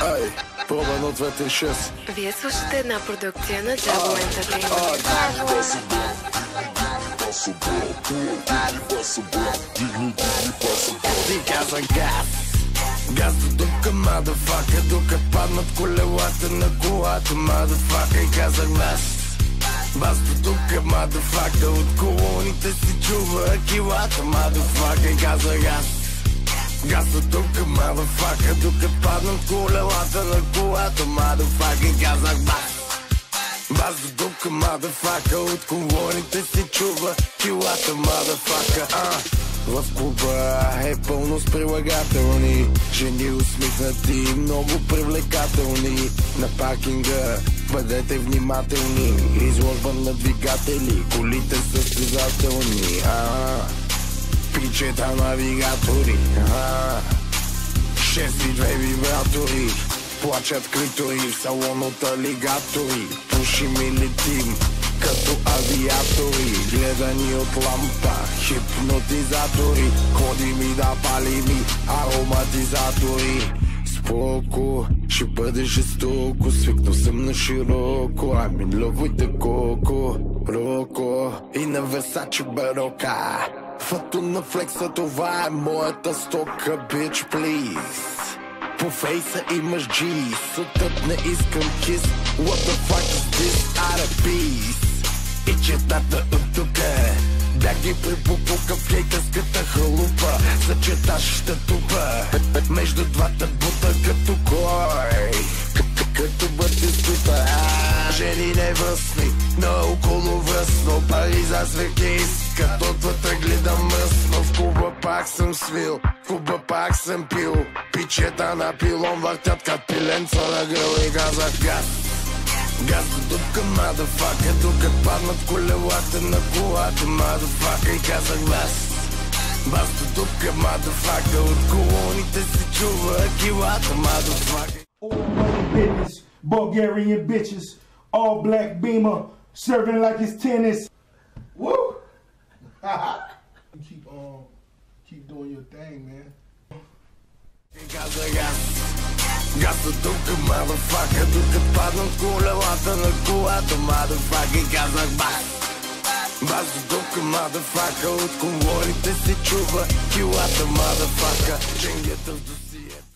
Ай, проба 1, 2, 3, 6. Вие слушате една продукция на Double Entertainment. Ти каза газ. Газ до тука, мадафака. Докато паднат колелата на колата, мадафака. И казах бас. Бас до тука, мадафака. От колоните си чува килата, мадафака. И казах аз. Газ до тука, мадафака. Докато паднат колелата на колата, мадафака. И казах бас. Бас до тука, мадафака. От колоните си чува килата, мадафака. В клуба е пълно с прилагателни жени усмихнати, много привлекателни. На паркинга бъдете внимателни. Изложба на двигатели, колите състезателни. Пичета навигатори, 6 вибратори. Плачат клитори в салон от алигатори. Пушим и летим като авиатори, гледани от лампа, хипнотизатори. Ходим и да палим и ароматизатори. Споко, ще бъде жестоко, свикнал съм на широко. I'm in love with the coco, роко и на Versace барока. Фото на флекса, това е моята стока, bitch please. По фейса имаш G, сутът не искам кис. What the fuck is this, out of peace? И четата от тука, да ги припопука в хейтерската халупа. Съчеташ тупа между двата бута, като кой, като батистута. Жени невръстни, наоколо връсно, пари за свеки, като отвътре гледам мръсно. В клуба пак съм свил, в клуба пак съм пил. Пичета на пилон въртят като пиленца на гръл. И казах газ. Газ до дупка, мадафака. Докато паднат колелата на колата, мадафака. И казах бас. Бас до дупка, мадафака. От колоните си чува килата, мадафака. All money business, Bulgarian bitches, all black beamer, serving like it's tennis. Woo! Keep doing your thing, man. Газ до тука, мадафака. Докато паднат колелата на колата, мадафака. И казах бас. Бас до тука, мадафака. От колоните си чува килата, мадафака. Ченгета в досието.